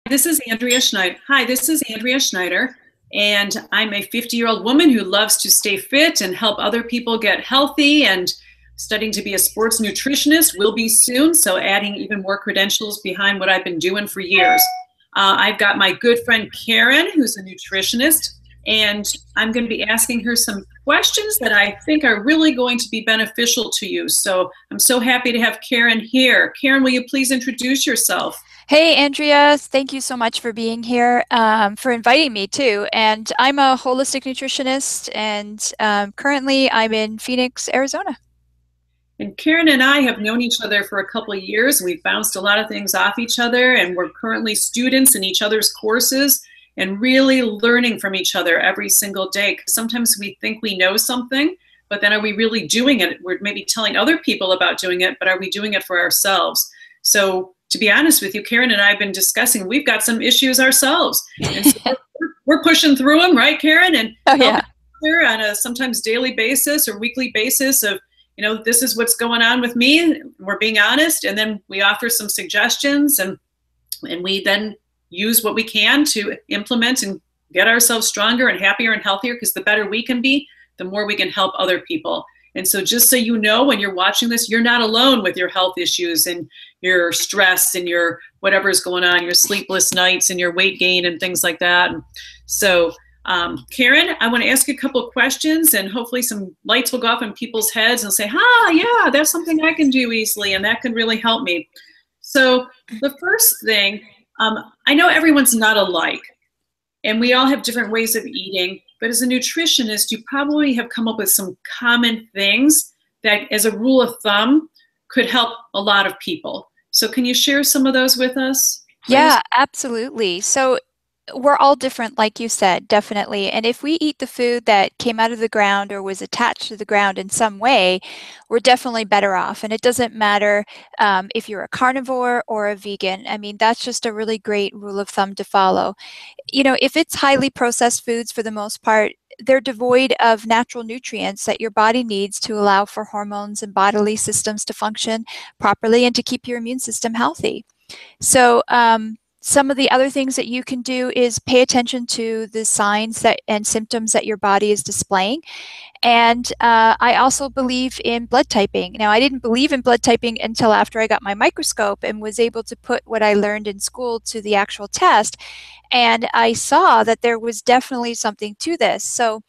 This is Andrea Schneider. Hi, this is Andrea Schneider, and I'm a 50-year-old woman who loves to stay fit and help other people get healthy, and studying to be a sports nutritionist. Will be soon, so adding even more credentials behind what I've been doing for years. I've got my good friend Karen, who's a nutritionist, and I'm going to be asking her some questions that I think are really going to be beneficial to you. So I'm so happy to have Karen here. Karen, will you please introduce yourself? Hey, Andrea, thank you so much for being here, for inviting me too. And I'm a holistic nutritionist, and currently I'm in Phoenix, Arizona. And Karen and I have known each other for a couple of years. We've bounced a lot of things off each other, and we're currently students in each other's courses and really learning from each other every single day. 'Cause sometimes we think we know something, but then are we really doing it? We're maybe telling other people about doing it, but are we doing it for ourselves? So to be honest with you, Karen and I have been discussing, we've got some issues ourselves. And so we're pushing through them, right, Karen? And Oh, helping yeah. each other on a sometimes daily basis or weekly basis of, this is what's going on with me. We're being honest, and then we offer some suggestions, and we then use what we can to implement and get ourselves stronger and happier and healthier, because the better we can be, the more we can help other people. And so just so you know, when you're watching this, you're not alone with your health issues and your stress and your whatever is going on, your sleepless nights and your weight gain and things like that. And so Karen, I want to ask you a couple of questions, and hopefully some lights will go off in people's heads and say, yeah, that's something I can do easily, and that can really help me. So the first thing, I know everyone's not alike, and we all have different ways of eating, but as a nutritionist, you probably have come up with some common things that, as a rule of thumb, could help a lot of people. So can you share some of those with us, please? Yeah, absolutely. So we're all different, like you said, definitely. And if we eat the food that came out of the ground or was attached to the ground in some way, we're definitely better off. And it doesn't matter if you're a carnivore or a vegan. I mean, that's just a really great rule of thumb to follow. If it's highly processed foods, for the most part, they're devoid of natural nutrients that your body needs to allow for hormones and bodily systems to function properly and to keep your immune system healthy. So, some of the other things that you can do is pay attention to the signs that and symptoms that your body is displaying. And I also believe in blood typing. Now, I didn't believe in blood typing until after I got my microscope and was able to put what I learned in school to the actual test. And I saw that there was definitely something to this. So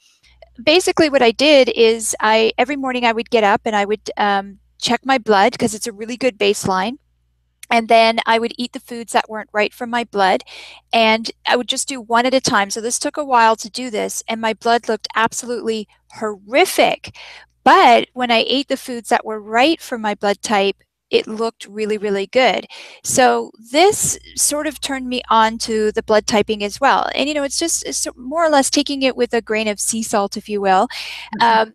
basically what I did is every morning I would get up and I would check my blood, because it's a really good baseline. And then I would eat the foods that weren't right for my blood, and I would just do one at a time. So this took a while to do this, and my blood looked absolutely horrific. But when I ate the foods that were right for my blood type, it looked really, really good. So this sort of turned me on to the blood typing as well. And it's more or less taking it with a grain of sea salt, if you will.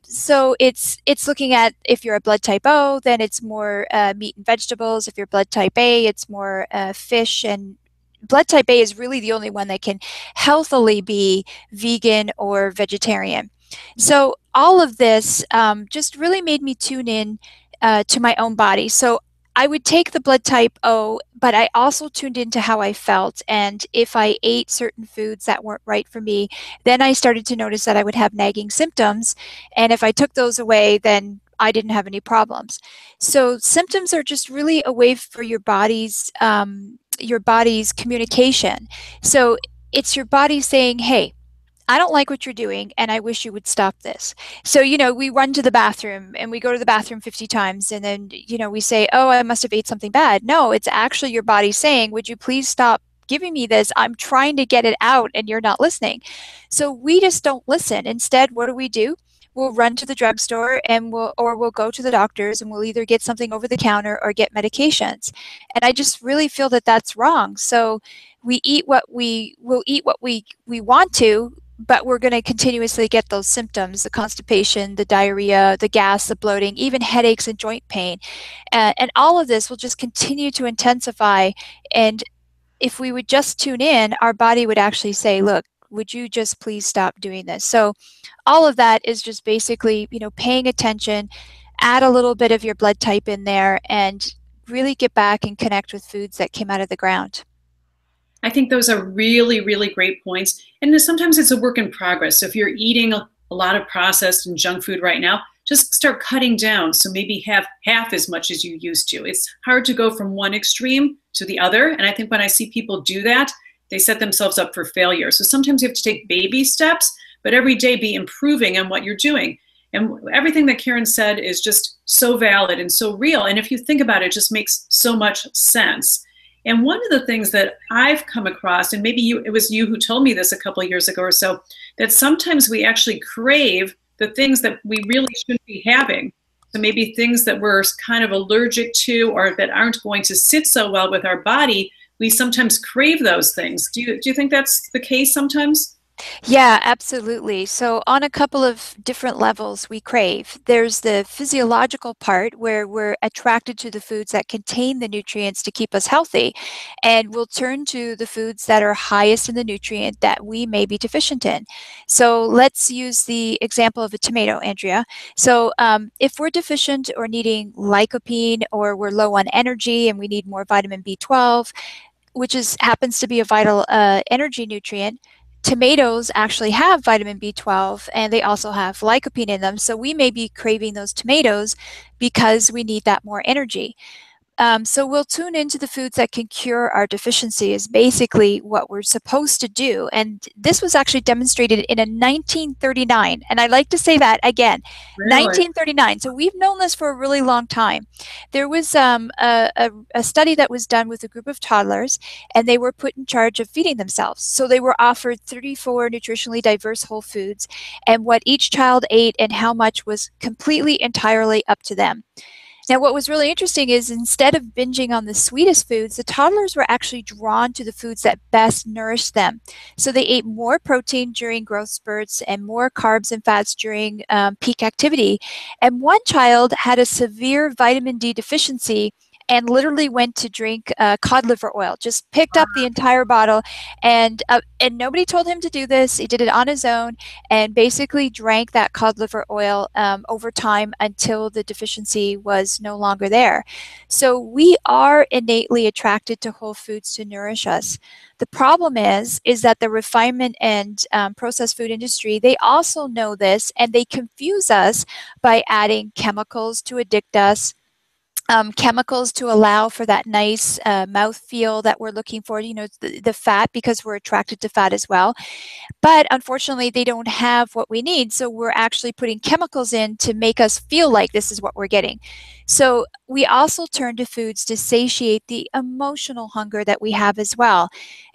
So it's looking at, if you're a blood type O, then it's more meat and vegetables. If you're blood type A, it's more fish. And blood type A is really the only one that can healthily be vegan or vegetarian. So all of this just really made me tune in to my own body. So I would take the blood type O, but I also tuned into how I felt. And if I ate certain foods that weren't right for me, then I started to notice that I would have nagging symptoms. And if I took those away, then I didn't have any problems. So symptoms are just really a way for your body's communication. So it's your body saying, hey, I don't like what you're doing, and I wish you would stop this. So, we run to the bathroom and we go to the bathroom 50 times, and then, we say, oh, I must have ate something bad. No, it's actually your body saying, would you please stop giving me this? I'm trying to get it out and you're not listening. So we just don't listen. Instead, what do? We'll run to the drugstore and we'll go to the doctors, and we'll either get something over the counter or get medications. And I just really feel that that's wrong. So we'll eat what we want to, but we're going to continuously get those symptoms, the constipation, the diarrhea, the gas, the bloating, even headaches and joint pain. And all of this will just continue to intensify. And if we would just tune in, our body would actually say, look, would you just please stop doing this? So all of that is just basically, paying attention, add a little bit of your blood type in there, and really get back and connect with foods that came out of the ground. I think those are really, really great points. And sometimes it's a work in progress. So if you're eating a lot of processed and junk food right now, just start cutting down. So maybe have half as much as you used to. It's hard to go from one extreme to the other. And I think when I see people do that, they set themselves up for failure. So sometimes you have to take baby steps, but every day be improving on what you're doing. And everything that Karen said is just so valid and so real. And if you think about it, it just makes so much sense. And one of the things that I've come across, and maybe it was you who told me this a couple of years ago or so, that sometimes we actually crave the things that we really shouldn't be having. So maybe things that we're kind of allergic to or that aren't going to sit so well with our body, we sometimes crave those things. Do you think that's the case sometimes? Yeah, absolutely. So on a couple of different levels, we crave. There's the physiological part where we're attracted to the foods that contain the nutrients to keep us healthy, and we'll turn to the foods that are highest in the nutrient that we may be deficient in. So let's use the example of a tomato, Andrea. So if we're deficient or needing lycopene, or we're low on energy and we need more vitamin B12, which happens to be a vital energy nutrient, tomatoes actually have vitamin B12 and they also have lycopene in them. So we may be craving those tomatoes because we need that more energy. So we'll tune into the foods that can cure our deficiency is basically what we're supposed to do. And this was actually demonstrated in a 1939. And I like to say that again, Really? 1939. So we've known this for a really long time. There was a study that was done with a group of toddlers, and they were put in charge of feeding themselves. So they were offered 34 nutritionally diverse whole foods, and what each child ate and how much was completely entirely up to them. Now, what was really interesting is instead of binging on the sweetest foods, the toddlers were actually drawn to the foods that best nourished them. So they ate more protein during growth spurts and more carbs and fats during peak activity. And one child had a severe vitamin D deficiency and literally went to drink cod liver oil, just picked up the entire bottle, and nobody told him to do this. He did it on his own and basically drank that cod liver oil over time until the deficiency was no longer there. So we are innately attracted to whole foods to nourish us. The problem is that the refinement and processed food industry, they also know this, and they confuse us by adding chemicals to addict us, chemicals to allow for that nice mouth feel that we're looking for, the fat, because we're attracted to fat as well. But unfortunately, they don't have what we need. So we're actually putting chemicals in to make us feel like this is what we're getting. So we also turn to foods to satiate the emotional hunger that we have as well.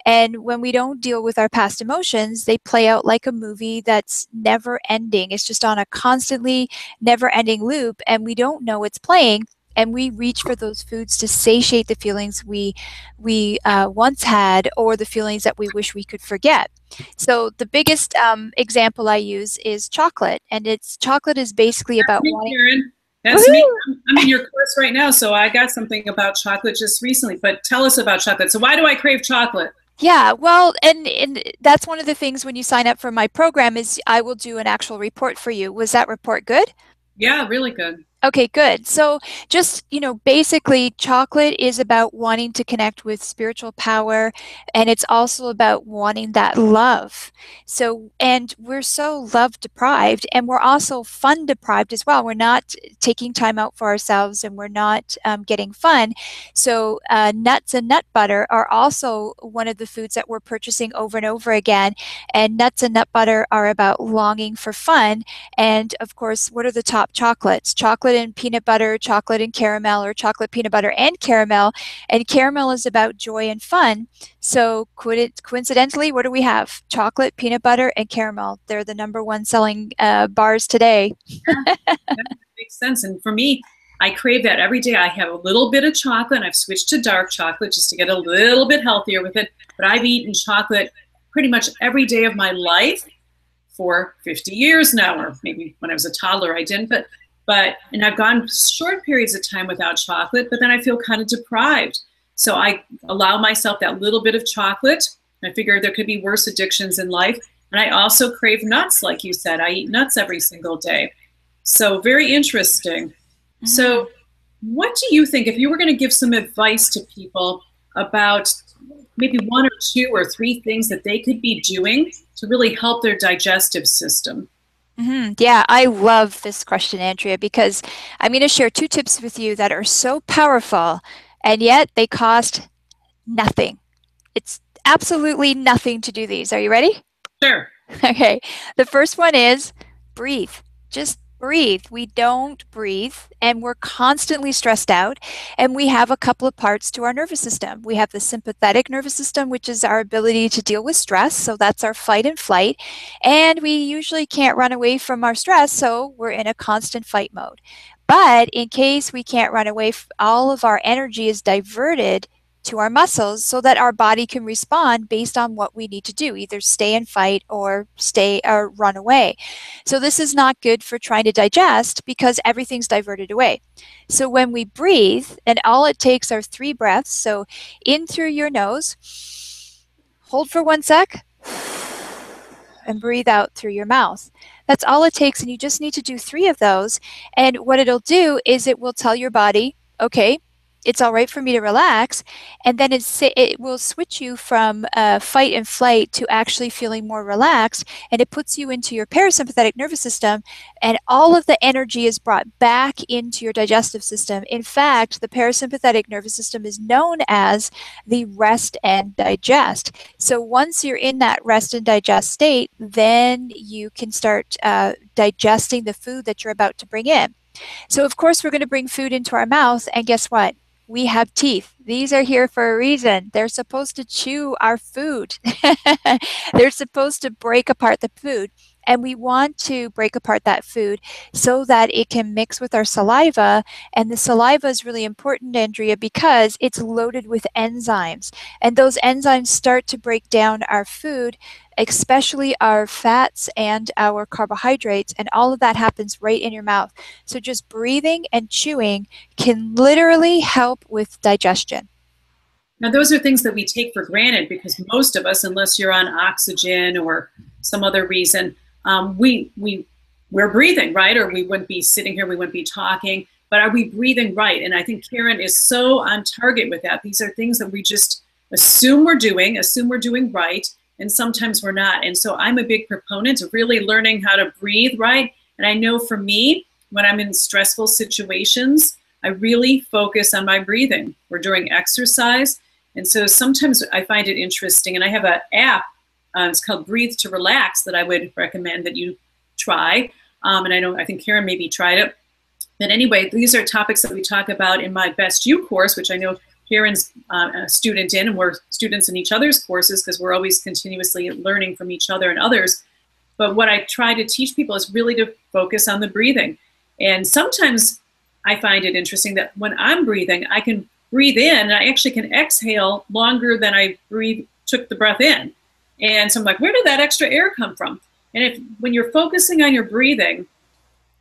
And when we don't deal with our past emotions, they play out like a movie that's never ending. It's just on a constantly never ending loop, and we don't know it's playing. And we reach for those foods to satiate the feelings we once had, or the feelings that we wish we could forget. So the biggest example I use is chocolate, and chocolate is basically about That's me, wanting. Karen. That's me. Woohoo! I'm in your course right now, so I got something about chocolate just recently. But tell us about chocolate. So why do I crave chocolate? Yeah, well, and that's one of the things when you sign up for my program is I will do an actual report for you. Was that report good? Yeah, really good. Okay, good. So just, basically chocolate is about wanting to connect with spiritual power, and it's also about wanting that love. So, and we're so love deprived, and we're also fun deprived as well. We're not taking time out for ourselves, and we're not getting fun. So nuts and nut butter are also one of the foods that we're purchasing over and over again. And nuts and nut butter are about longing for fun. And of course, what are the top chocolates? Chocolate and peanut butter, chocolate and caramel, or chocolate, peanut butter, and caramel. And caramel is about joy and fun. So coincidentally, what do we have? Chocolate, peanut butter, and caramel. They're the #1 selling bars today. Yeah, that makes sense. And for me, I crave that every day. I have a little bit of chocolate. I've switched to dark chocolate just to get a little bit healthier with it. But I've eaten chocolate pretty much every day of my life for 50 years now, or maybe when I was a toddler I didn't, and I've gone short periods of time without chocolate, but then I feel kind of deprived. So I allow myself that little bit of chocolate. I figure there could be worse addictions in life. And I also crave nuts, like you said. I eat nuts every single day. So very interesting. So what do you think, if you were going to give some advice to people about maybe one or two or three things that they could be doing to really help their digestive system? Yeah, I love this question, Andrea, because I'm going to share two tips with you that are so powerful, and yet they cost nothing. It's absolutely nothing to do these. Are you ready? Sure. Okay. The first one is breathe. Just breathe. We don't breathe and we're constantly stressed out. And we have a couple of parts to our nervous system. We have the sympathetic nervous system, which is our ability to deal with stress. So that's our fight and flight. And we usually can't run away from our stress. So we're in a constant fight mode. But in case we can't run away, all of our energy is diverted to our muscles so that our body can respond based on what we need to do, either stay and fight or stay or run away. So this is not good for trying to digest because everything's diverted away. So when we breathe, and all it takes are 3 breaths, so in through your nose, hold for 1 sec, and breathe out through your mouth. That's all it takes, and you just need to do 3 of those. And what it'll do is it will tell your body, okay, it's all right for me to relax, and then it will switch you from fight and flight to actually feeling more relaxed, and it puts you into your parasympathetic nervous system, and all of the energy is brought back into your digestive system. In fact, the parasympathetic nervous system is known as the rest and digest. So once you're in that rest and digest state, then you can start digesting the food that you're about to bring in. So of course we're going to bring food into our mouth, and guess what? We have teeth. These are here for a reason. They're supposed to chew our food. They're supposed to break apart the food. And we want to break apart that food so that it can mix with our saliva. And the saliva is really important, Andrea, because it's loaded with enzymes. And those enzymes start to break down our food, especially our fats and our carbohydrates. And all of that happens right in your mouth. So just breathing and chewing can literally help with digestion. Now, those are things that we take for granted because most of us, unless you're on oxygen or some other reason, we're breathing, right? Or we wouldn't be sitting here, we wouldn't be talking. But are we breathing right? And I think Karen is so on target with that. These are things that we just assume we're doing right, and sometimes we're not. And so I'm a big proponent of really learning how to breathe right. And I know for me, when I'm in stressful situations, I really focus on my breathing or during exercise. And so sometimes I find it interesting, and I have an app, it's called Breathe to Relax, that I would recommend that you try. And I think Karen maybe tried it. But anyway, these are topics that we talk about in my Best You course, which I know Karen's a student in, and we're students in each other's courses because we're always continuously learning from each other and others. But what I try to teach people is really to focus on the breathing. And sometimes I find it interesting that when I'm breathing, I can breathe in, and I actually can exhale longer than I took the breath in. And so I'm like, where did that extra air come from? And when you're focusing on your breathing,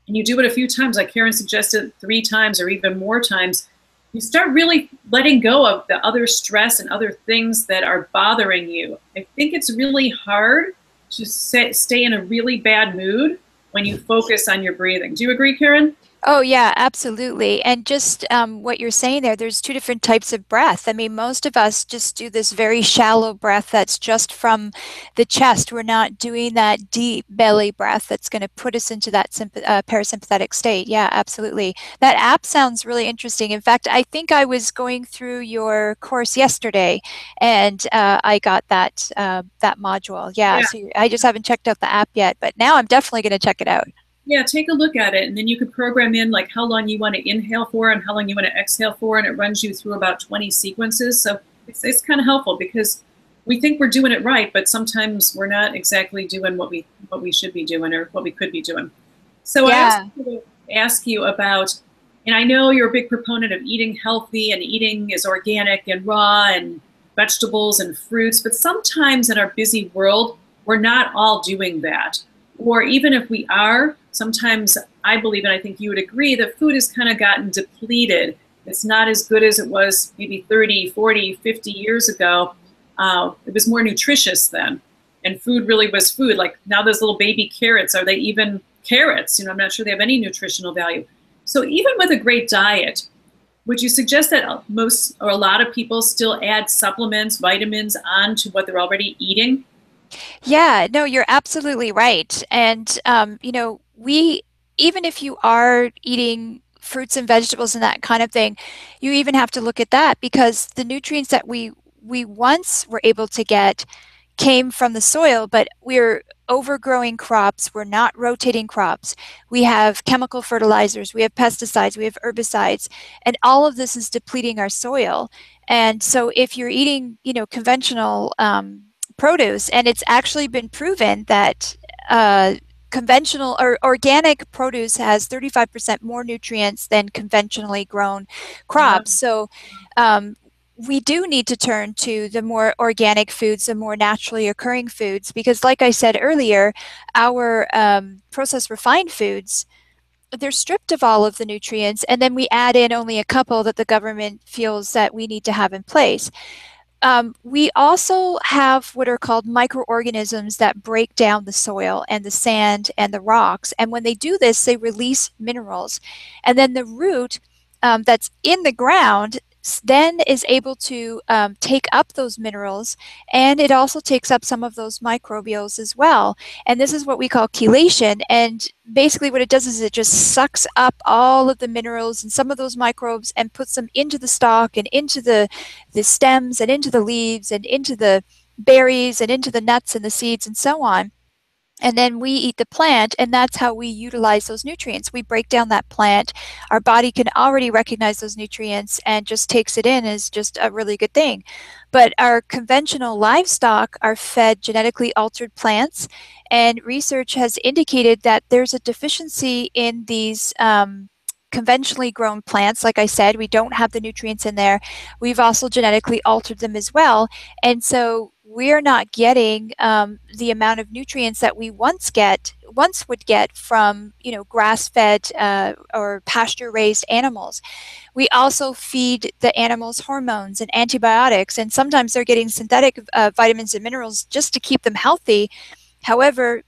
and you do it a few times, like Karen suggested 3 times or even more times, you start really letting go of the other stress and other things that are bothering you. I think it's really hard to stay in a really bad mood when you focus on your breathing. Do you agree, Karen? Oh, yeah, absolutely. And just what you're saying there's 2 different types of breath. I mean, most of us just do this very shallow breath that's just from the chest. We're not doing that deep belly breath that's going to put us into that parasympathetic state. Yeah, absolutely. That app sounds really interesting. In fact, I think I was going through your course yesterday, and I got that module. Yeah, so I just haven't checked out the app yet, but now I'm definitely going to check it out. Yeah, take a look at it, and then you could program in like how long you want to inhale for and how long you want to exhale for, and it runs you through about 20 sequences. So it's kind of helpful because we think we're doing it right, but sometimes we're not exactly doing what we should be doing or what we could be doing. So Yeah. I was ask you about, and I know you're a big proponent of eating healthy and eating is organic and raw and vegetables and fruits, but sometimes in our busy world, we're not all doing that. Or even if we are, sometimes I believe, and I think you would agree, that food has kind of gotten depleted. It's not as good as it was maybe 30, 40, 50 years ago. It was more nutritious then. And food really was food. Like now those little baby carrots, are they even carrots? I'm not sure they have any nutritional value. So even with a great diet, Would you suggest that most or a lot of people still add supplements, vitamins onto what they're already eating? Yeah, no, you're absolutely right. And even if you are eating fruits and vegetables and that kind of thing, you even have to look at that because the nutrients that we once were able to get came from the soil, but we're overgrowing crops. We're not rotating crops. We have chemical fertilizers, we have pesticides, we have herbicides, and all of this is depleting our soil. And so if you're eating, conventional produce, and it's actually been proven that conventional or organic produce has 35% more nutrients than conventionally grown Yeah. crops. So we do need to turn to the more organic foods, the more naturally occurring foods, because like I said earlier, our processed refined foods, they're stripped of all of the nutrients, and then we add in only a couple that the government feels that we need to have in place. We also have what are called microorganisms that break down the soil and the sand and the rocks. And when they do this, they release minerals. And then the root that's in the ground then is able to take up those minerals, and it also takes up some of those microbials as well. And this is what we call chelation. And basically what it does is it just sucks up all of the minerals and some of those microbes and puts them into the stalk and into the stems and into the leaves and into the berries and into the nuts and the seeds and so on. And then we eat the plant, and that's how we utilize those nutrients. We break down that plant. Our body can already recognize those nutrients and just takes it in as just a really good thing. But our conventional livestock are fed genetically altered plants, and research has indicated that there's a deficiency in these conventionally grown plants. Like I said, we don't have the nutrients in there. We've also genetically altered them as well. And so we're not getting the amount of nutrients that we once would get from grass-fed or pasture-raised animals. We also feed the animals hormones and antibiotics, and sometimes they're getting synthetic vitamins and minerals just to keep them healthy. However,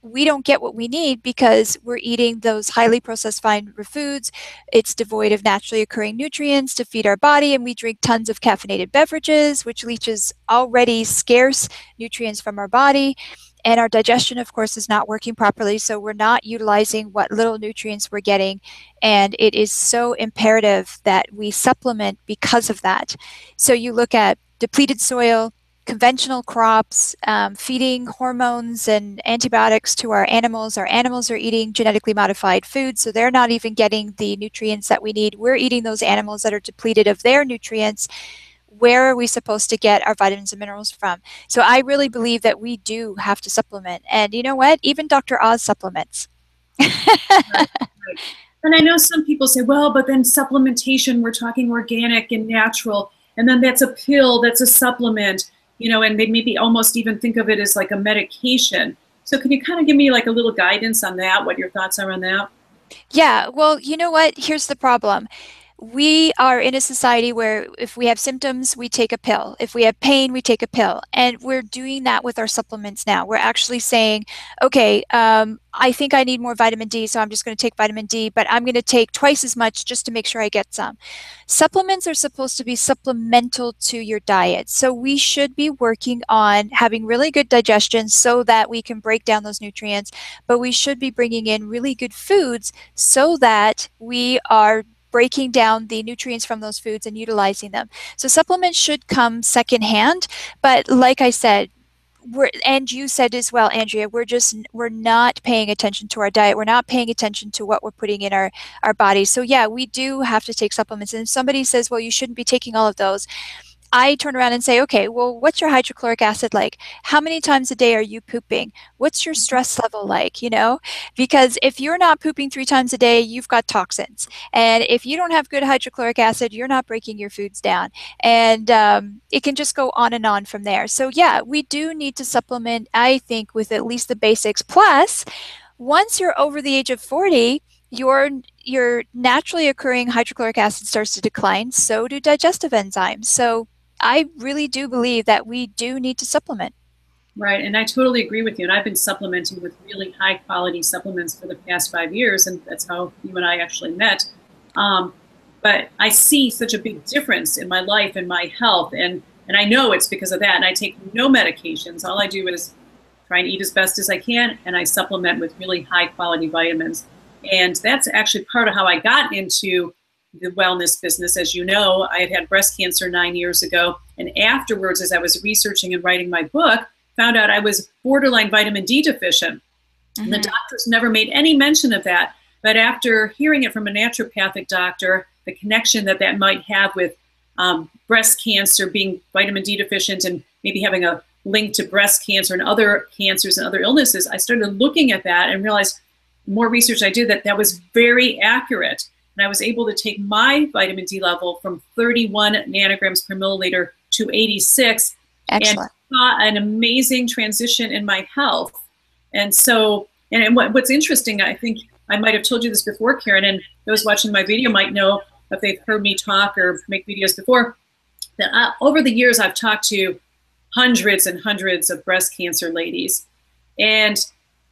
we don't get what we need because we're eating those highly processed fine foods. It's devoid of naturally occurring nutrients to feed our body, and we drink tons of caffeinated beverages, which leaches already scarce nutrients from our body. And our digestion, of course, is not working properly, so we're not utilizing what little nutrients we're getting. And it is so imperative that we supplement because of that. So you look at depleted soil, conventional crops, feeding hormones and antibiotics to our animals. Our animals are eating genetically modified food, so they're not even getting the nutrients that we need. We're eating those animals that are depleted of their nutrients. Where are we supposed to get our vitamins and minerals from? So I really believe that we do have to supplement. And you know what? Even Dr. Oz supplements. Right, right. And I know some people say, well, but then supplementation, we're talking organic and natural, and then that's a pill, that's a supplement, and they maybe almost even think of it as like a medication. So can you kind of give me like a little guidance on that, what your thoughts are on that? Yeah, well, you know what? Here's the problem. We are in a society where if we have symptoms, we take a pill. If we have pain, we take a pill. And we're doing that with our supplements now. We're actually saying, okay, I think I need more vitamin D, so I'm just going to take vitamin D, but I'm going to take twice as much just to make sure I get some. Supplements are supposed to be supplemental to your diet. So we should be working on having really good digestion so that we can break down those nutrients, but we should be bringing in really good foods so that we are breaking down the nutrients from those foods and utilizing them. So supplements should come secondhand, but like I said, and you said as well, Andrea, we're not paying attention to our diet. We're not paying attention to what we're putting in our bodies. So yeah, we do have to take supplements. And if somebody says, well, you shouldn't be taking all of those, I turn around and say, okay, well, what's your hydrochloric acid like? How many times a day are you pooping? What's your stress level like? Because if you're not pooping 3 times a day, you've got toxins. And if you don't have good hydrochloric acid, you're not breaking your foods down. And it can just go on and on from there. So yeah, we do need to supplement, I think, with at least the basics. Plus, once you're over the age of 40, your naturally occurring hydrochloric acid starts to decline, so do digestive enzymes. So I really do believe that we do need to supplement. Right, and I totally agree with you. And I've been supplementing with really high quality supplements for the past 5 years, and that's how you and I actually met. Um, but I see such a big difference in my life and my health. And I know it's because of that. And I take no medications. All I do is try and eat as best as I can, and I supplement with really high quality vitamins. And that's actually part of how I got into the wellness business. As you know, I had breast cancer 9 years ago. And afterwards, as I was researching and writing my book, found out I was borderline vitamin D deficient. And the doctors never made any mention of that. But after hearing it from a naturopathic doctor, the connection that that might have with breast cancer, being vitamin D deficient, and maybe having a link to breast cancer and other cancers and other illnesses, I started looking at that and realized the more research I did that that was very accurate. And I was able to take my vitamin D level from 31 nanograms per milliliter to 86. Excellent. And saw an amazing transition in my health. And so, and what's interesting, I think I might have told you this before, Karen, and those watching my video might know if they've heard me talk or make videos before, that over the years I've talked to hundreds and hundreds of breast cancer ladies. And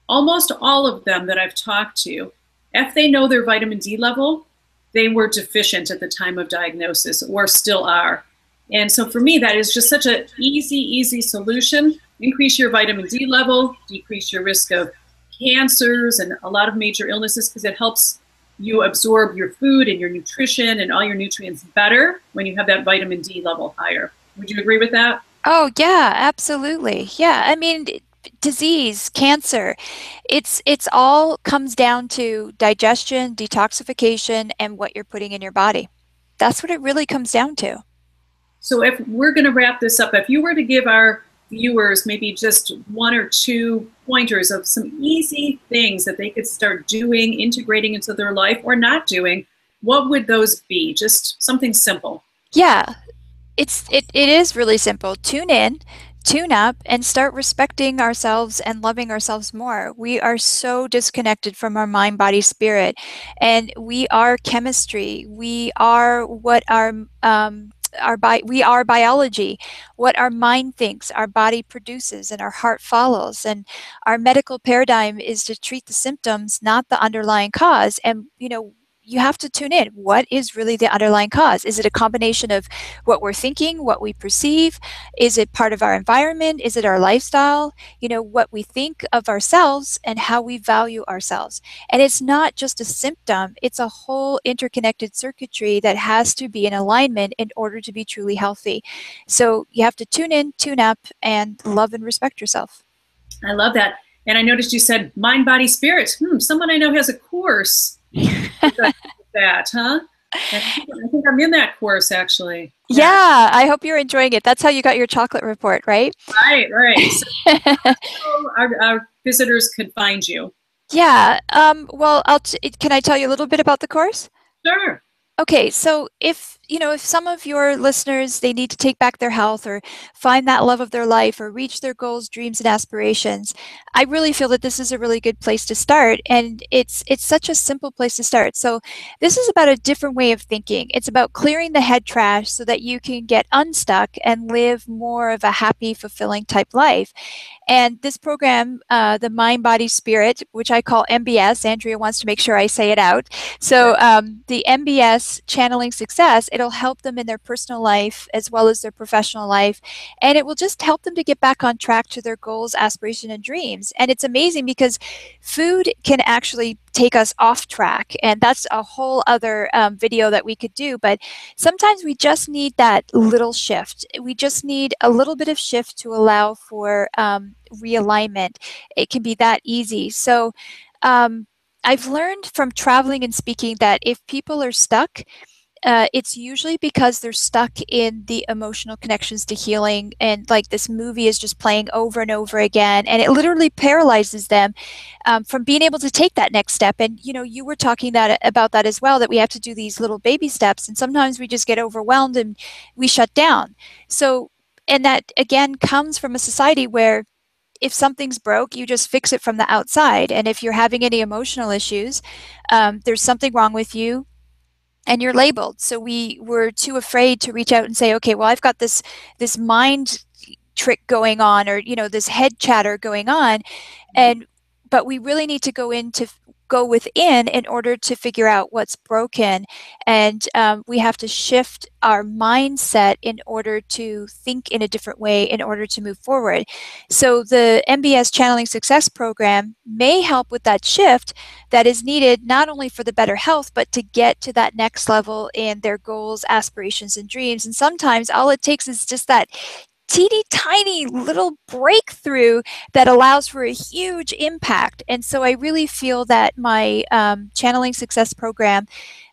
almost all of them that I've talked to, if they know their vitamin D level, they were deficient at the time of diagnosis or still are. And so for me, that is just such an easy solution. Increase your vitamin D level, decrease your risk of cancers and a lot of major illnesses, because it helps you absorb your food and your nutrition and all your nutrients better when you have that vitamin D level higher. Would you agree with that? Oh, yeah, absolutely. Yeah, I mean, disease, cancer, it's all comes down to digestion, detoxification, and what you're putting in your body. That's what it really comes down to. So if we're going to wrap this up, if you were to give our viewers maybe just one or two pointers of some easy things that they could start doing, integrating into their life, or not doing, what would those be? Just something simple. Yeah, it is really simple. Tune in, tune up, and start respecting ourselves and loving ourselves more. We are so disconnected from our mind, body, spirit, and we are chemistry. We are what we are biology. What our mind thinks, our body produces, and our heart follows. And our medical paradigm is to treat the symptoms, not the underlying cause. And you have to tune in. What is really the underlying cause? Is it a combination of what we're thinking, what we perceive? Is it part of our environment? Is it our lifestyle? What we think of ourselves and how we value ourselves. And it's not just a symptom, it's a whole interconnected circuitry that has to be in alignment in order to be truly healthy. So you have to tune in, tune up, and love and respect yourself. I love that. And I noticed you said mind, body, spirit. Someone I know has a course. That, huh? I think I'm in that course, actually. Yeah, I hope you're enjoying it. That's how you got your chocolate report, right? Right. So our visitors could find you. Yeah. Well, can I tell you a little bit about the course? Sure. Okay, so if some of your listeners, they need to take back their health or find that love of their life or reach their goals, dreams, and aspirations, I really feel that this is a really good place to start. And it's such a simple place to start. So this is about a different way of thinking. It's about clearing the head trash so that you can get unstuck and live more of a happy, fulfilling type life. And this program, the Mind, Body, Spirit, which I call MBS, Andrea wants to make sure I say it out. So the MBS, Channeling Success, it'll help them in their personal life as well as their professional life. And it will just help them to get back on track to their goals, aspiration, and dreams. And it's amazing because food can actually take us off track. And that's a whole other video that we could do. But sometimes we just need that little shift. We just need a little bit of shift to allow for realignment. It can be that easy. So I've learned from traveling and speaking that if people are stuck, it's usually because they're stuck in the emotional connections to healing, and like this movie is just playing over and over again, and it literally paralyzes them from being able to take that next step. And you were talking about that as well, that we have to do these little baby steps, and sometimes we just get overwhelmed and we shut down. So, and that again comes from a society where if something's broke, you just fix it from the outside. And if you're having any emotional issues, there's something wrong with you and you're labeled. So we were too afraid to reach out and say, okay, well, I've got this mind trick going on, or, this head chatter going on. But we really need to go into go within in order to figure out what's broken. And we have to shift our mindset in order to think in a different way in order to move forward. So the MBS Channeling Success Program may help with that shift that is needed not only for the better health, but to get to that next level in their goals, aspirations, and dreams. And sometimes all it takes is just that teeny tiny little breakthrough that allows for a huge impact. And so I really feel that my Channeling Success Program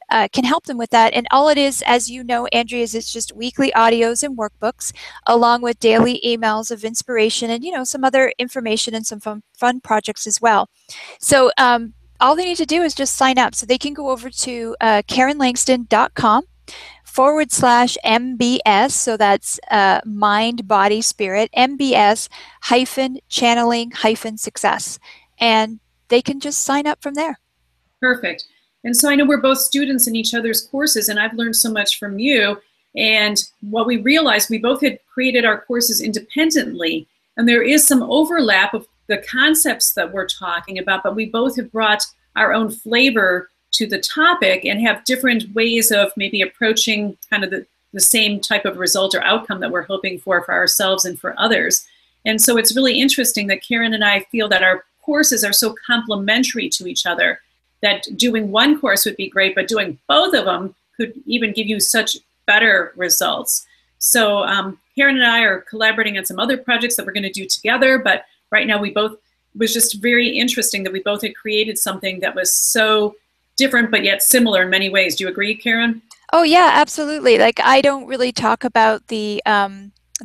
can help them with that. And all it is, as you know, Andrea, is it's just weekly audios and workbooks, along with daily emails of inspiration and, some other information and some fun projects as well. So all they need to do is just sign up. So they can go over to KarenLangston.com/MBS. So that's mind, body, spirit, MBS channeling success. And they can just sign up from there. Perfect. And so I know we're both students in each other's courses, and I've learned so much from you. And what we realized, we both had created our courses independently, and there is some overlap of the concepts that we're talking about, but we both have brought our own flavor to the topic and have different ways of maybe approaching kind of the same type of result or outcome that we're hoping for ourselves and for others. And so it's really interesting that Karen and I feel that our courses are so complementary to each other, that doing one course would be great, but doing both of them could even give you such better results. So Karen and I are collaborating on some other projects that we're going to do together, but right now it was just very interesting that we both had created something that was so different but yet similar in many ways. Do you agree, Karen? Oh yeah, absolutely. Like, I don't really talk about the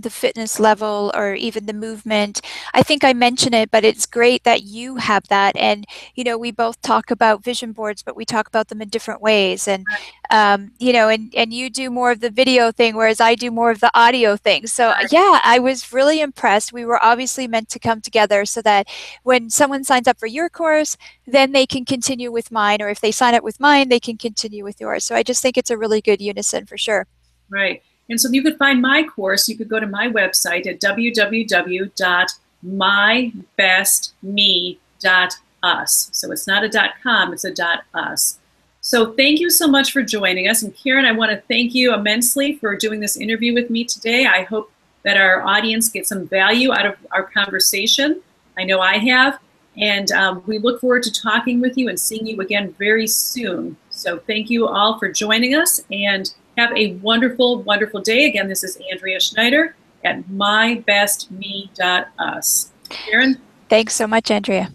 fitness level or even the movement. I think I mention it, but it's great that you have that. And, we both talk about vision boards, but we talk about them in different ways. And, and you do more of the video thing, whereas I do more of the audio thing. So yeah, I was really impressed. We were obviously meant to come together so that when someone signs up for your course, then they can continue with mine. Or if they sign up with mine, they can continue with yours. So I just think it's a really good unison for sure. Right. And so you could find my course, you could go to my website at www.mybestme.us. So it's not a .com, it's a .us. So thank you so much for joining us. And Karen, I want to thank you immensely for doing this interview with me today. I hope that our audience gets some value out of our conversation. I know I have. And we look forward to talking with you and seeing you again very soon. So thank you all for joining us, and have a wonderful, wonderful day. Again, this is Andrea Schneider at mybestme.us. Karen? Thanks so much, Andrea.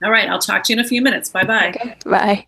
All right, I'll talk to you in a few minutes. Bye-bye. Okay, bye.